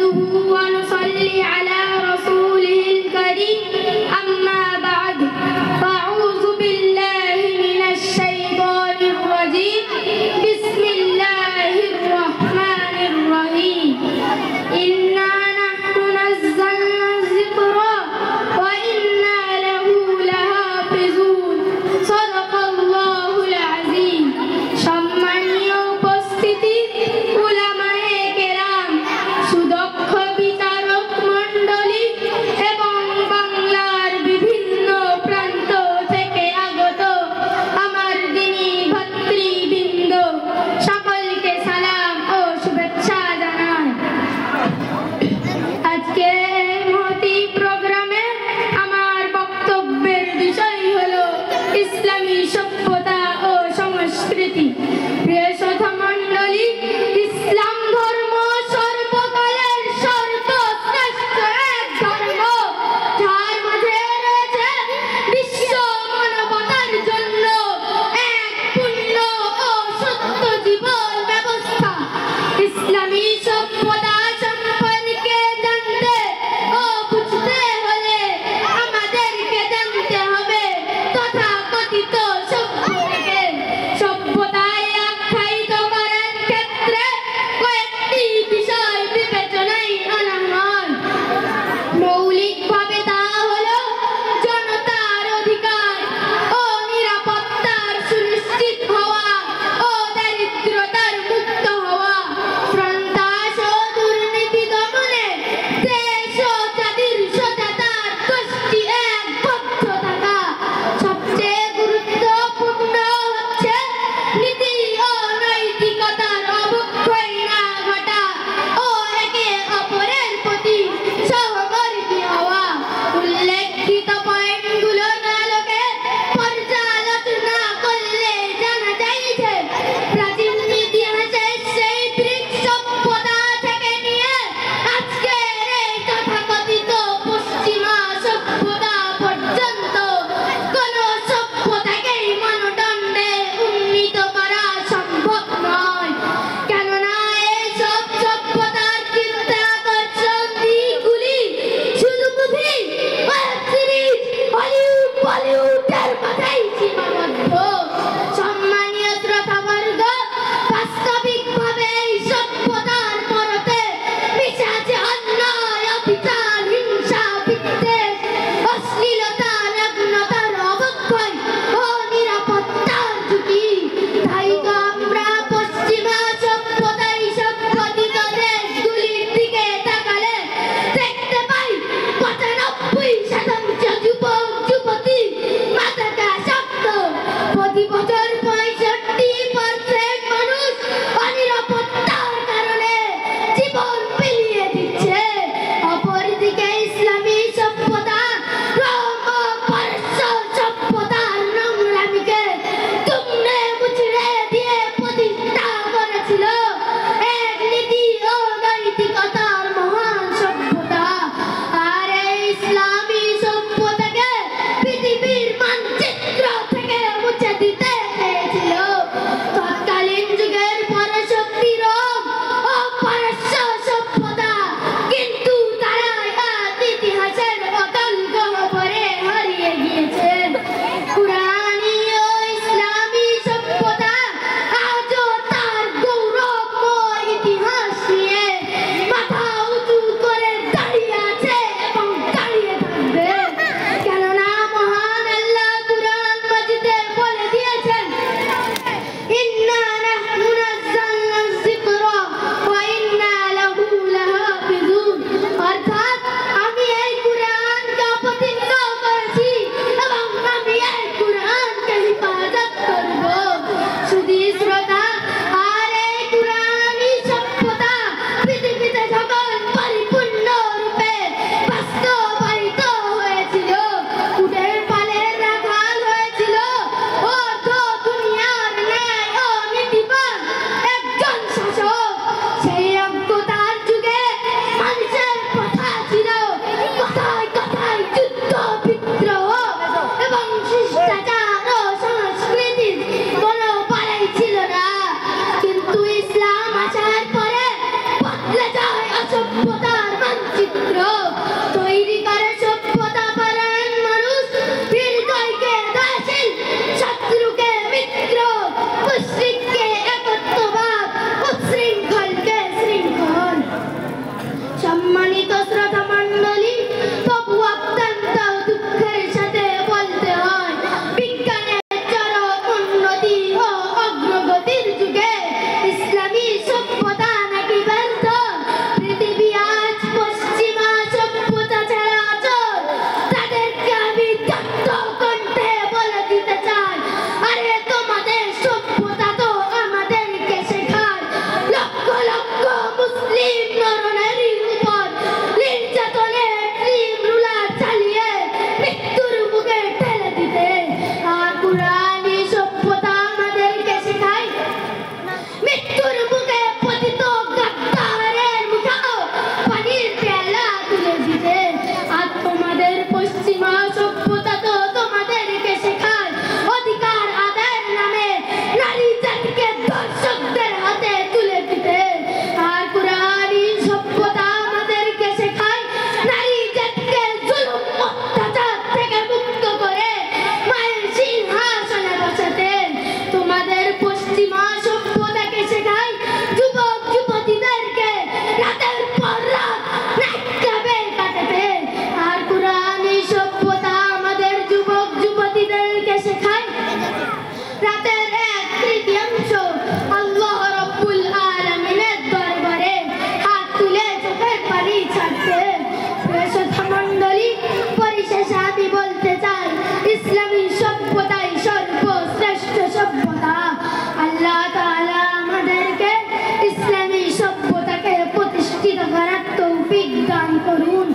ونصلي على رسوله الكريم أما بعد فأعوذ بالله من الشيطان الرجيم بسم الله الرحمن الرحيم إنا نحن نزلنا الذكر وإنا له لحافظون صدق الله العظيم সম্মানীয় উপস্থিতি উলামায়ে কেরাম সুদক্ষ বিচারক মণ্ডলী এবং বাংলার বিভিন্ন প্রান্ত থেকে আগত আমার দ্বীনী ভাতৃবৃন্দ সকলকে সালাম ও শুভেচ্ছা জানাই। আজকে এই মহতি প্রোগ্রামে আমার বক্তব্যের বিষয় হলো ইসলামী সভ্যতা ও সংস্কৃতি। প্রিয় শ্রোতা মণ্ডলী, ইসলাম ধর্ম সর্বকালের সর্বশ্রেষ্ঠ এক ধর্ম, যার মাঝে রয়েছে বিশ্ব মানবতার জন্য এক পূর্ণ ও সত্য জীবন ব্যবস্থা। ইসলামী সভ্যতা সম্পর্কে জানতে ও বুঝতে হলে আমাদেরকে জানতে হবে তথাকথিত সভ্যতাকে। সভ্যতায় আখ্যায়িত করার ক্ষেত্রে কয়েকটি বিষয় বিবেচনায় আনা হয়। মৌলিকভাবে তা হলো জনতার অধিকার ও নিরাপত্তার সুনিশ্চিত হওয়া ও দারিদ্রতার মুক্ত হওয়া, সন্ত্রাস ও দুর্নীতি দমনে দেশ ও জাতির সততার গোষ্ঠী একবদ্ধ থাকা। সবচেয়ে গুরুত্বপূর্ণ হচ্ছে নীতি ও নৈতিকতার অবক্ষয় না ঘটা ও একে অপরের প্রতি সহমর্মী হওয়া। উল্লেখিত পয়েন্টগুলোর আলোকে পর্যালোচনা করলে জানা যায় যে প্রাচীন ইতিহাসের সেই গ্রিক সভ্যতা থেকে নিয়ে আজকের এই তথাকথিত পশ্চিমা সভ্যতা পর্যন্ত কোন সভ্যতাকেই মানদণ্ডে উন্নীত করা সম্ভব নয়। কেননা এইসব সভ্যতার চিন্তা আকর্ষণ দিকগুলি শুধু মুভি, ওয়েব সিরিজ, হলিউড, বলিউডের মাঝেই সীমাবদ্ধ। সম্মানীয় শ্রোতাবর্গ, বাস্তবিকভাবে এই সভ্যতার পরতে মিশে আছে অন্যায়, অবিচার, হিংসা, বিদ্বেষ, অশ্লীলতা, নগ্নতার অবক্ষয় ও নিরাপত্তার ঝুঁকি। তাই তো আমরা পশ্চিমা সভ্যতায় সংগঠিত দেশগুলির দিকে তাকালে দেখতে পাই 95% যুবক যুবতী মাদকাসক্ত। প্রতি বছর 65% মানুষ অনিরাপত্তার কারণে জীবন বিলিয়ে দিচ্ছে। অপরদিকে ইসলামী সভ্যতা রোম ও পারস্য সভ্যতার নোংরামিকে তুমড়ে মুচড়ে দিয়ে প্রতিষ্ঠা করেছিল এক নীতি ও নৈতিকতার মহান সভ্যতা। আর এই ইসলামী সভ্যতাকে পৃথিবীর মানচিত্র থেকে মুছে দিতে চেয়েছিল তৎকালীন যুগের পরাশক্তি রোম ও পারস্য সভ্যতা। কিন্তু তারা আজ ইতিহাসের অতল গহ্বরে হারিয়ে গিয়েছে। কুরআনী ও ইসলামী সভ্যতা আজও তার গৌরবময় ইতিহাস নিয়ে মাথা উঁচু করে দাঁড়িয়ে আছে এবং দাঁড়িয়ে থাকবে। কেননা মহান আল্লাহ কুরআন মাজিদে বলে দিয়েছেন, ইন্না নাহনু নাযালনা যিকরা ওয়া ইন্না লাহু লাহাফিজুন। অর্থাৎ আমি এই কুরআনকে অবতীর্ণ করেছি এবং আমি এই কুরআনকে হিফাজত করব। শুধু শ্রোতা, আর এই কুরআনী সভ্যতা পৃথিবীতে যখন পরিপূর্ণ রূপে বাস্তবায়িত হয়েছিল, উটের পালের রাখাল হয়েছিল ও তো দুনিয়ার ন্যায় ও নীতিবান একজন শাসক। সেই অজ্ঞতার যুগে মানুষের কথা ছিল কথায় কথায় যুদ্ধ, বিদ্রোহ এবং শিষ্টাচার ও সংস্কৃতির কোনো পালাই ছিল না। কিন্তু ইসলাম আসার পরে বদলে যায় অসভ্যতা তৌফিক দান করুন